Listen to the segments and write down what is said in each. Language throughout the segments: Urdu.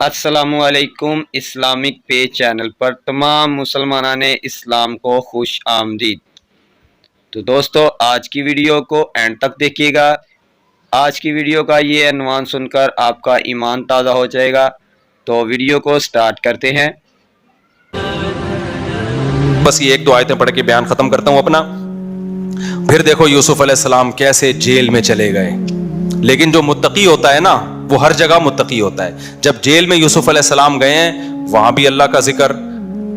السلام علیکم اسلامک پیج چینل پر تمام مسلمانان اسلام کو خوش آمدید۔ تو دوستو آج کی ویڈیو کو اینڈ تک دیکھیے گا۔ آج کی ویڈیو کا یہ عنوان سن کر آپ کا ایمان تازہ ہو جائے گا۔ تو ویڈیو کو سٹارٹ کرتے ہیں۔ بس یہ ایک دو آیتیں پڑھ کے بیان ختم کرتا ہوں اپنا۔ پھر دیکھو یوسف علیہ السلام کیسے جیل میں چلے گئے، لیکن جو متقی ہوتا ہے نا وہ ہر جگہ متقی ہوتا ہے۔ جب جیل میں یوسف علیہ السلام گئے ہیں وہاں بھی اللہ کا ذکر،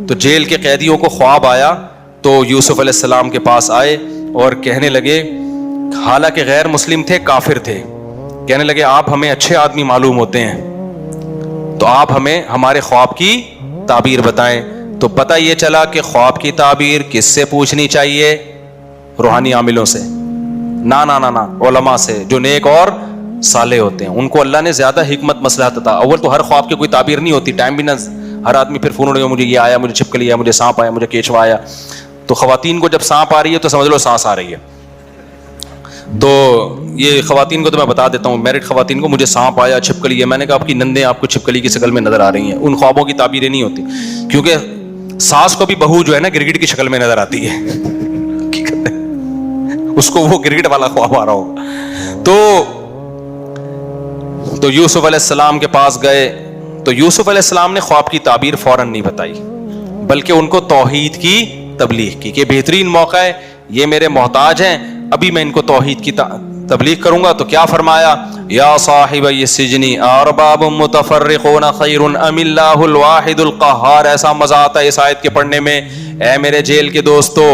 تو جیل کے قیدیوں کو خواب آیا تو یوسف علیہ السلام کے پاس آئے اور کہنے لگے، حالانکہ غیر مسلم تھے، کافر تھے، کہنے لگے آپ ہمیں اچھے آدمی معلوم ہوتے ہیں تو آپ ہمیں ہمارے خواب کی تعبیر بتائیں۔ تو پتہ یہ چلا کہ خواب کی تعبیر کس سے پوچھنی چاہیے؟ روحانی عاملوں سے، نا علماء سے جو نیک اور صالح ہوتے ہیں، ان کو اللہ نے زیادہ حکمت مصلحت عطا۔ اول تو ہر خواب کی کوئی تعبیر نہیں ہوتی، ٹائم بھی نہ، ہر آدمی پھر فون اٹھا، مجھے یہ آیا، مجھے چھپکلی آیا، مجھے سانپ آیا، مجھے کیچوا آیا۔ تو خواتین کو جب سانپ آ رہی ہے تو سمجھ لو سانس آ رہی ہے۔ تو یہ خواتین کو تو میں بتا دیتا ہوں، میرڈ خواتین کو، مجھے سانپ آیا، چھپکلی ہے، میں نے کہا آپ کی نندیں آپ کو چھپکلی کی شکل میں نظر آ رہی ہیں۔ ان خوابوں کی تعبیریں نہیں ہوتی، کیونکہ ساس کو بھی بہو جو ہے نا گرگٹ کی شکل میں نظر آتی ہے، اس کو وہ گرگٹ والا خواب آ رہا ہوگا۔ تو یوسف علیہ السلام کے پاس گئے تو یوسف علیہ السلام نے خواب کی تعبیر فوراً نہیں بتائی، بلکہ ان کو توحید کی تبلیغ کی کہ بہترین موقع ہے، یہ میرے محتاج ہیں، ابھی میں ان کو توحید کی تبلیغ کروں گا۔ تو کیا فرمایا؟ یا صاحب السجن ارباب متفرقون خیر ام اللہ الواحد القہار۔ ایسا مزہ آتا ہے اس آیت کے پڑھنے میں۔ اے میرے جیل کے دوستو،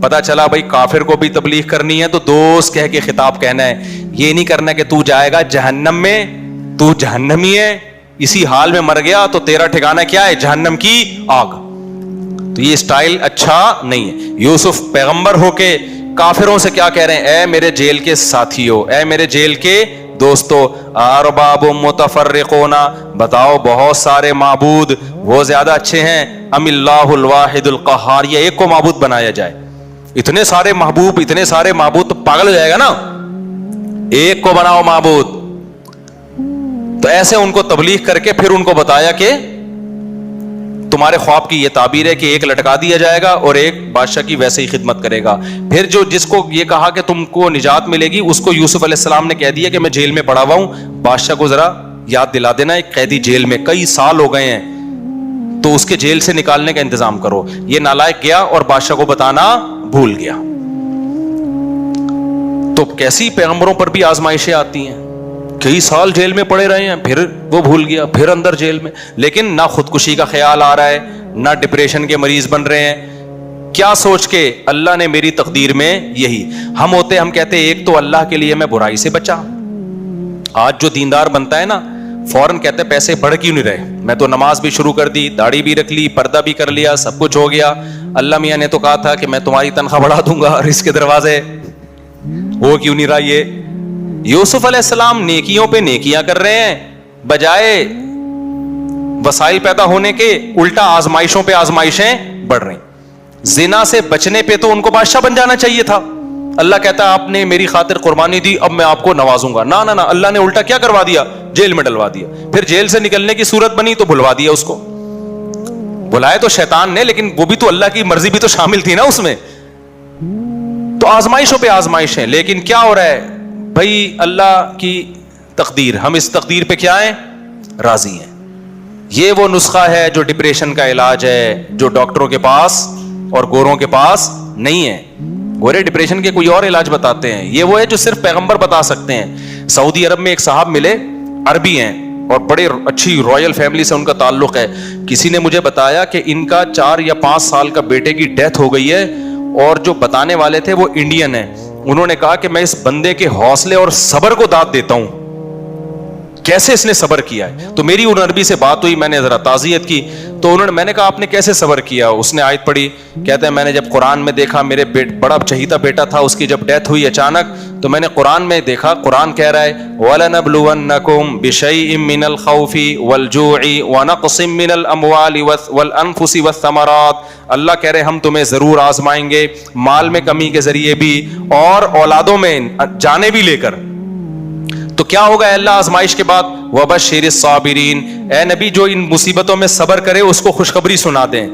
پتا چلا بھائی کافر کو بھی تبلیغ کرنی ہے تو دوست کہہ کے خطاب کہنا ہے، یہ نہیں کرنا کہ تو جائے گا جہنم میں، تو جہنمی ہے، اسی حال میں مر گیا تو تیرا ٹھکانہ کیا ہے؟ جہنم کی آگ۔ تو یہ اسٹائل اچھا نہیں ہے۔ یوسف پیغمبر ہو کے کافروں سے کیا کہہ رہے ہیں؟ اے میرے جیل کے ساتھیو، اے میرے جیل کے دوستو، ارباب متفرقون، بتاؤ بہت سارے معبود وہ زیادہ اچھے ہیں، ام اللہ الواحد القہار، یہ ایک کو معبود بنایا جائے؟ اتنے سارے محبوب، اتنے سارے معبود تو پاگل ہو جائے گا نا، ایک کو بناؤ معبود۔ تو ایسے ان کو تبلیغ کر کے پھر ان کو بتایا کہ تمہارے خواب کی یہ تعبیر ہے کہ ایک لٹکا دیا جائے گا اور ایک بادشاہ کی ویسے ہی خدمت کرے گا۔ پھر جس کو یہ کہا کہ تم کو نجات ملے گی، اس کو یوسف علیہ السلام نے کہہ دیا کہ میں جیل میں پڑا ہوا ہوں، بادشاہ کو ذرا یاد دلا دینا، ایک قیدی جیل میں کئی سال ہو گئے ہیں تو اس کے جیل سے نکالنے کا انتظام کرو۔ یہ نالائق گیا اور بادشاہ کو بتانا بھول گیا۔ تو کیسی پیغمبروں پر بھی آزمائشیں آتی ہیں، کئی سال جیل میں پڑے رہے ہیں، پھر وہ بھول گیا، پھر اندر جیل میں، لیکن نہ خودکشی کا خیال آ رہا ہے، نہ ڈپریشن کے مریض بن رہے ہیں۔ کیا سوچ کے؟ اللہ نے میری تقدیر میں یہی۔ ہم کہتے ہیں ایک تو اللہ کے لیے میں برائی سے بچا۔ آج جو دیندار بنتا ہے نا فوراً کہتے ہیں پیسے بڑھ کیوں نہیں رہے، میں تو نماز بھی شروع کر دی، داڑھی بھی رکھ لی، پردہ بھی کر لیا، سب کچھ ہو گیا، اللہ میاں نے تو کہا تھا کہ میں تمہاری تنخواہ بڑھا دوں گا اور اس کے دروازے وہ کیوں نہیں رہا؟ یہ یوسف علیہ السلام نیکیوں پہ نیکیاں کر رہے ہیں، بجائے وسائل پیدا ہونے کے الٹا آزمائشوں پہ آزمائشیں بڑھ رہی۔ زنا سے بچنے پہ تو ان کو بادشاہ بن جانا چاہیے تھا، اللہ کہتا ہے آپ نے میری خاطر قربانی دی، اب میں آپ کو نوازوں گا۔ نہ اللہ نے الٹا کیا کروا دیا؟ جیل میں ڈلوا دیا۔ پھر جیل سے نکلنے کی صورت بنی تو بھلوا دیا اس کو۔ بلائے تو شیطان نے، لیکن وہ بھی تو اللہ کی مرضی بھی تو شامل تھی نا اس میں۔ تو آزمائشوں پہ آزمائشیں، لیکن کیا ہو رہا ہے بھائی؟ اللہ کی تقدیر، ہم اس تقدیر پہ کیا ہیں؟ راضی ہیں۔ یہ وہ نسخہ ہے جو ڈپریشن کا علاج ہے، جو ڈاکٹروں کے پاس اور گوروں کے پاس نہیں ہے۔ گورے ڈپریشن کے کوئی اور علاج بتاتے ہیں، یہ وہ ہے جو صرف پیغمبر بتا سکتے ہیں۔ سعودی عرب میں ایک صاحب ملے، عربی ہیں اور بڑے اچھی رائل فیملی سے ان کا تعلق ہے۔ کسی نے مجھے بتایا کہ ان کا 4 یا 5 سال کا بیٹے کی ڈیتھ ہو گئی ہے، اور جو بتانے والے تھے وہ انڈین ہیں۔ انہوں نے کہا کہ میں اس بندے کے حوصلے اور صبر کو داد دیتا ہوں، کیسے اس نے صبر کیا ہے۔ تو میری ان عربی سے بات ہوئی، میں نے ذرا تعزیت کی، تو میں نے کہا آپ نے کیسے صبر کیا؟ اس نے آیت پڑھی، کہتے ہیں میں نے جب قرآن میں دیکھا، میرے بڑا چہیتا بیٹا تھا، اس کی جب ڈیتھ ہوئی اچانک، تو میں نے قرآن میں دیکھا، قرآن کہہ رہا ہے وَلَنَبْلُوَنَّكُمْ بِشَيْءٍ مِّنَ الْخَوْفِ وَالْجُوعِ وَنَقْصٍ مِّنَ الْأَمْوَالِ وَالْأَنفُسِ وَالثَّمَرَاتِ۔ اللہ کہہ رہے ہم تمہیں ضرور آزمائیں گے، مال میں کمی کے ذریعے بھی اور اولادوں میں جانیں بھی لے کر۔ تو کیا ہوگا اللہ آزمائش کے بعد؟ وبشر الصابرین، اے نبی جو ان مصیبتوں میں صبر کرے اس کو خوشخبری سنا دیں.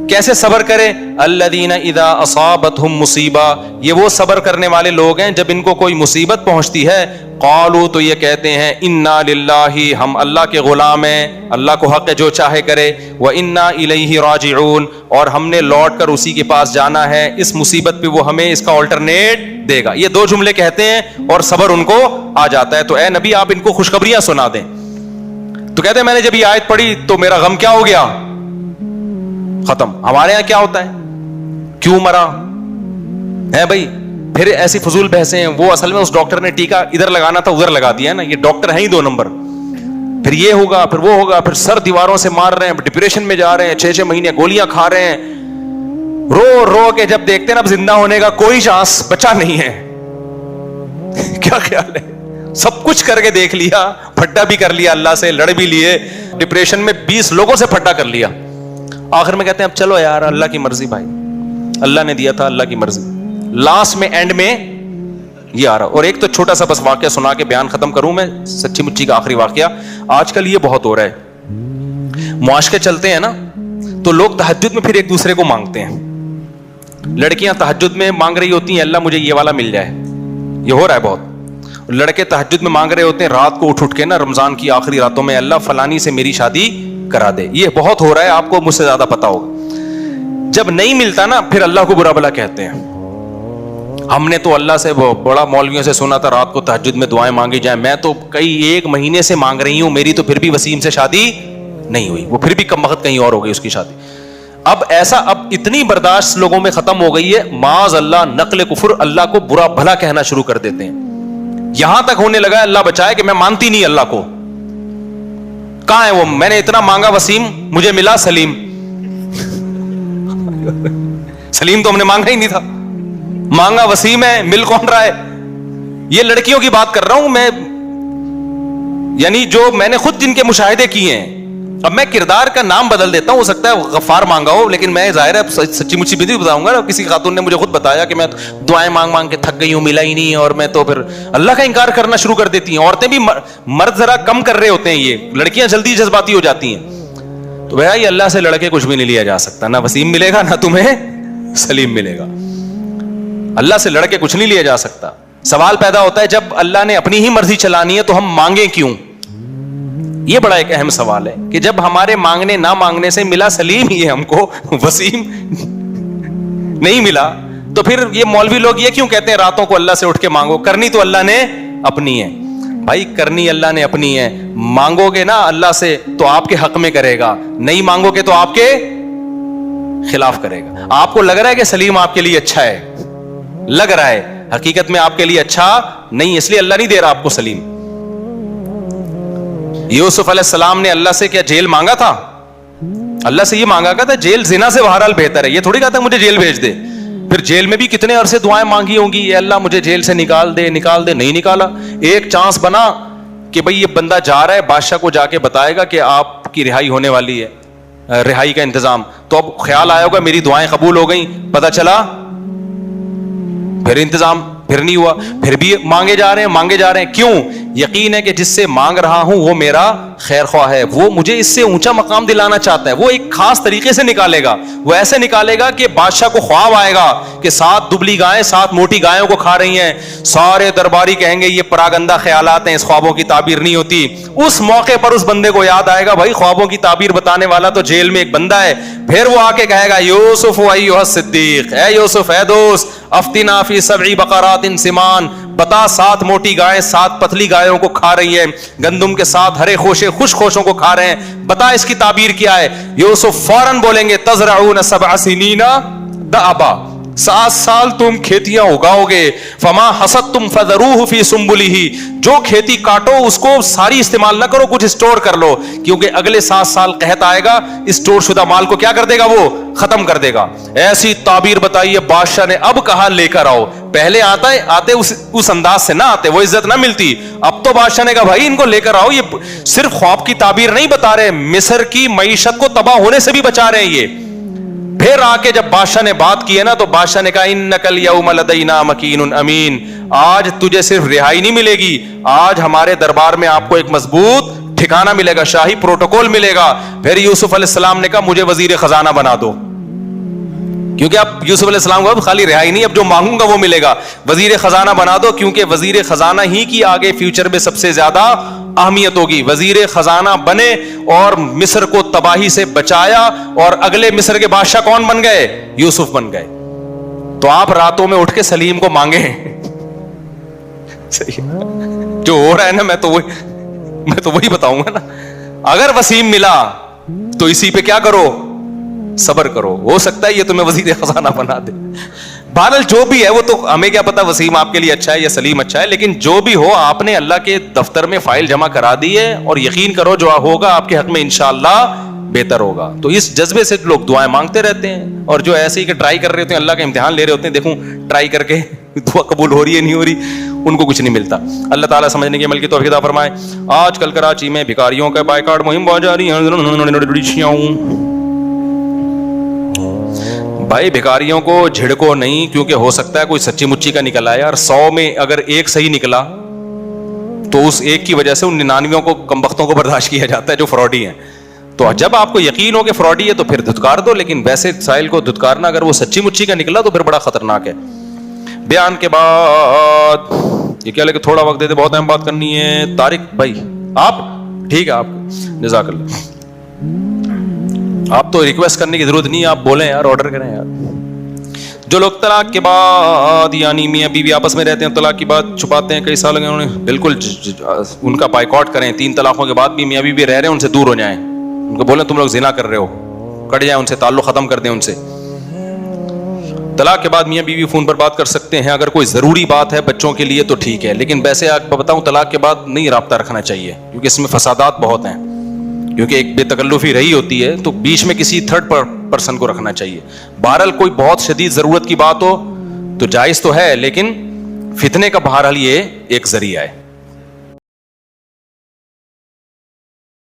کیسے صبر کرے؟ الذین اذا اصابتہم مصیبہ، یہ وہ صبر کرنے والے لوگ ہیں جب ان کو کوئی مصیبت پہنچتی ہے، قالوا، تو یہ کہتے ہیں انا للہ، ہم اللہ کے غلام ہیں، اللہ کو حق ہے جو چاہے کرے، وانا الیہ راجعون، اور ہم نے لوٹ کر اسی کے پاس جانا ہے، اس مصیبت پہ وہ ہمیں اس کا آلٹرنیٹ دے گا. یہ دو جملے کہتے ہیں اور صبر ان کو آ جاتا ہے. تو اے نبی آپ ان کو خوشخبریاں سنا دیں. تو کہتے ہیں میں نے جب یہ آیت پڑھی تو میرا غم کیا ہو گیا؟ ختم. ہمارے یہاں کیا ہوتا ہے؟ کیوں مرا ہے بھائی؟ پھر ایسی فضول بحثیں ہیں. وہ اصل میں اس ڈاکٹر نے ٹیکا ادھر لگانا تھا ادھر لگا دیا نا، یہ ڈاکٹر ہیں ہی 2 نمبر. پھر یہ ہوگا پھر وہ ہوگا، پھر سر دیواروں سے مار رہے ہیں، ڈپریشن میں جا رہے ہیں، 6 مہینے گولیاں کھا رہے ہیں، رو رو کے جب دیکھتے ہیں نا اب زندہ ہونے کا کوئی چانس بچا نہیں ہے. کیا خیال ہے؟ سب کچھ کر کے دیکھ لیا، پھٹا بھی کر لیا، اللہ سے لڑ بھی لیے، ڈپریشن میں 20 لوگوں سے پھٹا کر لیا. آخر میں کہتے ہیں اب چلو یار اللہ کی مرضی بھائی، اللہ نے دیا تھا، اللہ کی مرضی. لاسٹ میں اینڈ میں یہ آ رہا. اور ایک تو چھوٹا سا بس واقعہ سنا کے بیان ختم کروں میں، سچی مچی کا آخری واقعہ. آج کل یہ بہت ہو رہا ہے، معاشقے چلتے ہیں نا تو لوگ تہجد میں پھر ایک دوسرے کو مانگتے ہیں. لڑکیاں تہجد میں مانگ رہی ہوتی ہیں اللہ مجھے یہ والا مل جائے، یہ ہو رہا ہے بہت. لڑکے تہجد میں مانگ رہے ہوتے ہیں رات کو اٹھ کے نا رمضان کی آخری راتوں میں اللہ فلانی سے میری شادی کرا دے. یہ بہت ہو رہا ہے، آپ کو مجھ سے زیادہ پتا ہوگا. جب نہیں ملتا نا پھر اللہ کو برا بھلا کہتے ہیں. ہم نے تو اللہ سے بڑا مولویوں سے سنا تھا رات کو تہجد میں دعائیں مانگی جائیں، میں تو کئی 1 مہینے سے مانگ رہی ہوں، میری تو پھر بھی وسیم سے شادی نہیں ہوئی، وہ پھر بھی کم وقت کہیں اور ہو گئی اس کی شادی. اب ایسا اب اتنی برداشت لوگوں میں ختم ہو گئی ہے، معاذ اللہ نقل کفر، اللہ کو برا بھلا کہنا شروع کر دیتے ہیں. یہاں تک ہونے لگا ہے اللہ بچائے کہ میں مانتی نہیں اللہ کو. کہاں ہے وہ؟ میں نے اتنا مانگا وسیم مجھے ملا سلیم. سلیم تو ہم نے مانگا ہی نہیں تھا، مانگا وسیم ہے، مل کون رہا ہے؟ یہ لڑکیوں کی بات کر رہا ہوں میں، یعنی جو میں نے خود جن کے مشاہدے کیے ہیں. اب میں کردار کا نام بدل دیتا ہوں، ہو سکتا ہے غفار مانگا ہو، لیکن میں ظاہر ہے سچی مچی بھی بتاؤں گا. کسی خاتون نے مجھے خود بتایا کہ میں دعائیں مانگ مانگ کے تھک گئی ہوں، ملا ہی نہیں، اور میں تو پھر اللہ کا انکار کرنا شروع کر دیتی ہیں. عورتیں بھی، مرد ذرا کم کر رہے ہوتے ہیں، یہ لڑکیاں جلدی جذباتی ہو جاتی ہیں. تو بھائی یہ اللہ سے لڑ کے کچھ بھی نہیں لیا جا سکتا، نہ وسیم ملے گا نہ تمہیں سلیم ملے گا. اللہ سے لڑ کے کچھ نہیں لیا جا سکتا. سوال پیدا ہوتا ہے جب اللہ نے اپنی ہی مرضی چلانی ہے تو ہم مانگیں کیوں؟ یہ بڑا ایک اہم سوال ہے کہ جب ہمارے مانگنے نہ مانگنے سے ملا سلیم ہی ہم کو، وسیم نہیں ملا، تو پھر یہ مولوی لوگ یہ کیوں کہتے ہیں راتوں کو اللہ سے اٹھ کے مانگو؟ کرنی تو اللہ نے اپنی ہے بھائی، کرنی اللہ نے اپنی ہے. مانگو گے نا اللہ سے تو آپ کے حق میں کرے گا، نہیں مانگو گے تو آپ کے خلاف کرے گا. آپ کو لگ رہا ہے کہ سلیم آپ کے لیے اچھا ہے، لگ رہا ہے، حقیقت میں آپ کے لیے اچھا نہیں، اس لیے اللہ نہیں دے رہا آپ کو سلیم. یوسف علیہ السلام نے اللہ سے کیا جیل مانگا تھا؟ اللہ سے یہ مانگا تھا جیل زنا سے بہرحال بہتر ہے، یہ تھوڑی کہا تھا مجھے جیل بھیج دے. پھر جیل میں بھی کتنے عرصے دعائیں مانگی ہوں گی، اے اللہ مجھے جیل سے نکال دے، نکال دے، نہیں نکالا. ایک چانس بنا کہ بھئی یہ بندہ جا رہا ہے، بادشاہ کو جا کے بتائے گا کہ آپ کی رہائی ہونے والی ہے، رہائی کا انتظام. تو اب خیال آیا ہوگا میری دعائیں قبول ہو گئیں، پتہ چلا پھر انتظام پھر نہیں ہوا، پھر بھی مانگے جا رہے ہیں، مانگے جا رہے ہیں. کیوں؟ یقین ہے کہ جس سے مانگ رہا ہوں وہ میرا خیر خواہ ہے، وہ مجھے اس سے اونچا مقام دلانا چاہتا ہے. وہ ایک خاص طریقے سے نکالے گا، وہ ایسے نکالے گا کہ بادشاہ کو خواب آئے گا کہ 7 دبلی گائیں 7 موٹی گایوں کو کھا رہی ہیں. سارے درباری کہیں گے یہ پراگندہ خیالات ہیں، اس خوابوں کی تعبیر نہیں ہوتی. اس موقع پر اس بندے کو یاد آئے گا بھائی خوابوں کی تعبیر بتانے والا تو جیل میں ایک بندہ ہے. پھر وہ آ کے کہے گا یوسف ایھا الصدیق، اے یوسف اے دوست، افتنا فی 7 بقرات سمان، بتا 7 موٹی گائیں 7 پتلی گایوں کو کھا رہی ہیں، گندم کے ساتھ ہرے خوشے خوش خوشوں کو کھا رہے ہیں، بتا اس کی تعبیر کیا ہے؟ یوسف فوراً بولیں گے تزرعون 7 سنین دأبا، 7 سال تم کھیتیاں اگاؤ گے. فما حصدتم فذروہ فی سنبلہ، جو کھیتی کاٹو اس کو ساری استعمال نہ کرو، کچھ اسٹور کر لو، کیونکہ اگلے 7 سال قحط آئے گا، اسٹور شدہ مال کو کیا کر دے گا؟ وہ ختم کر دے گا. ایسی تعبیر بتائیے بادشاہ نے. اب کہا لے کر آؤ، پہلے آتے اس انداز سے نہ آتے، وہ عزت نہ ملتی. اب تو بادشاہ نے کہا بھائی ان کو لے کر آؤ، یہ صرف خواب کی تعبیر نہیں بتا رہے، مصر کی معیشت کو تباہ ہونے سے بھی بچا رہے ہیں یہ. پھر آ کے جب بادشاہ نے بات کی ہے نا تو بادشاہ نے کہا انک الیوم لدینا مکین امین, آج تجھے صرف رہائی نہیں ملے گی, آج ہمارے دربار میں آپ کو ایک مضبوط ٹھکانہ ملے گا, شاہی پروٹوکول ملے گا. پھر یوسف علیہ السلام نے کہا مجھے وزیر خزانہ بنا دو, کیونکہ اب یوسف علیہ السلام کو خالی رہائی نہیں, اب جو مانگوں گا وہ ملے گا, وزیر خزانہ بنا دو, کیونکہ وزیر خزانہ ہی کی آگے فیوچر میں سب سے زیادہ اہمیت ہوگی. وزیر خزانہ بنے اور مصر کو تباہی سے بچایا, اور اگلے مصر کے بادشاہ کون بن گئے؟ یوسف بن گئے. تو آپ راتوں میں اٹھ کے سلیم کو مانگے, جو ہو رہا ہے نا, میں تو وہی بتاؤں گا نا. اگر وسیم ملا تو اسی پہ کیا کرو, صبر کرو, ہو سکتا ہے یہ تمہیں وزیر خزانہ بنا دے. بہرحال جو بھی ہے وہ تو ہمیں کیا پتا وسیم آپ کے لیے اچھا ہے یا سلیم اچھا ہے, لیکن جو بھی ہو آپ نے اللہ کے دفتر میں فائل جمع کرا دی ہے, اور یقین کرو جو ہوگا آپ کے حق میں انشاءاللہ بہتر ہوگا. تو اس جذبے سے لوگ دعائیں مانگتے رہتے ہیں, اور جو ایسے ہی کہ ٹرائی کر رہے ہوتے ہیں, اللہ کا امتحان لے رہے ہوتے ہیں, دیکھوں ٹرائی کر کے دعا قبول ہو رہی ہے نہیں ہو رہی, ان کو کچھ نہیں ملتا. اللہ تعالیٰ سمجھنے کی عمل کی توفیق عطا فرمائے. آج کل کراچی میں بھکاریوں کا بائیکاٹ مہم بہت جاری ہے. بھائی بھکاریوں کو جھڑکو نہیں, کیونکہ ہو سکتا ہے کوئی سچی مچی کا نکل آیا, اور 100 میں اگر ایک صحیح نکلا تو اس ایک کی وجہ سے ان 99 کو کمبختوں کو برداشت کیا جاتا ہے جو فراڈی ہیں. تو جب آپ کو یقین ہو کہ فراڈی ہے تو پھر دھتکار دو, لیکن ویسے سائل کو دھتکارنا اگر وہ سچی مچی کا نکلا تو پھر بڑا خطرناک ہے. بیان کے بعد یہ کیا لے کہ تھوڑا وقت دیتے, بہت اہم بات کرنی ہے. طارق بھائی آپ ٹھیک ہے, آپ جزاک اللہ, آپ تو ریکویسٹ کرنے کی ضرورت نہیں ہے, آپ بولیں یار, آرڈر کریں یار. جو لوگ طلاق کے بعد یعنی میاں بیوی آپس میں رہتے ہیں, طلاق کی بات چھپاتے ہیں, کئی سال گئے انہوں نے, بالکل ان کا بائیکاٹ کریں. 3 طلاقوں کے بعد بھی میاں بیوی رہ رہے ہیں, ان سے دور ہو جائیں, ان کو بولیں تم لوگ زنا کر رہے ہو, کٹ جائیں ان سے, تعلق ختم کر دیں ان سے. طلاق کے بعد میاں بیوی فون پر بات کر سکتے ہیں, اگر کوئی ضروری بات ہے بچوں کے لیے تو ٹھیک ہے, لیکن ویسے آپ کو بتاؤں طلاق کے بعد نہیں رابطہ رکھنا چاہیے, کیونکہ اس میں فسادات بہت ہیں, کیونکہ ایک بے تکلفی رہی ہوتی ہے, تو بیچ میں کسی تھرڈ پرسن کو رکھنا چاہیے. بہرحال کوئی بہت شدید ضرورت کی بات ہو تو جائز تو ہے, لیکن فتنے کا بہرحال یہ ایک ذریعہ ہے.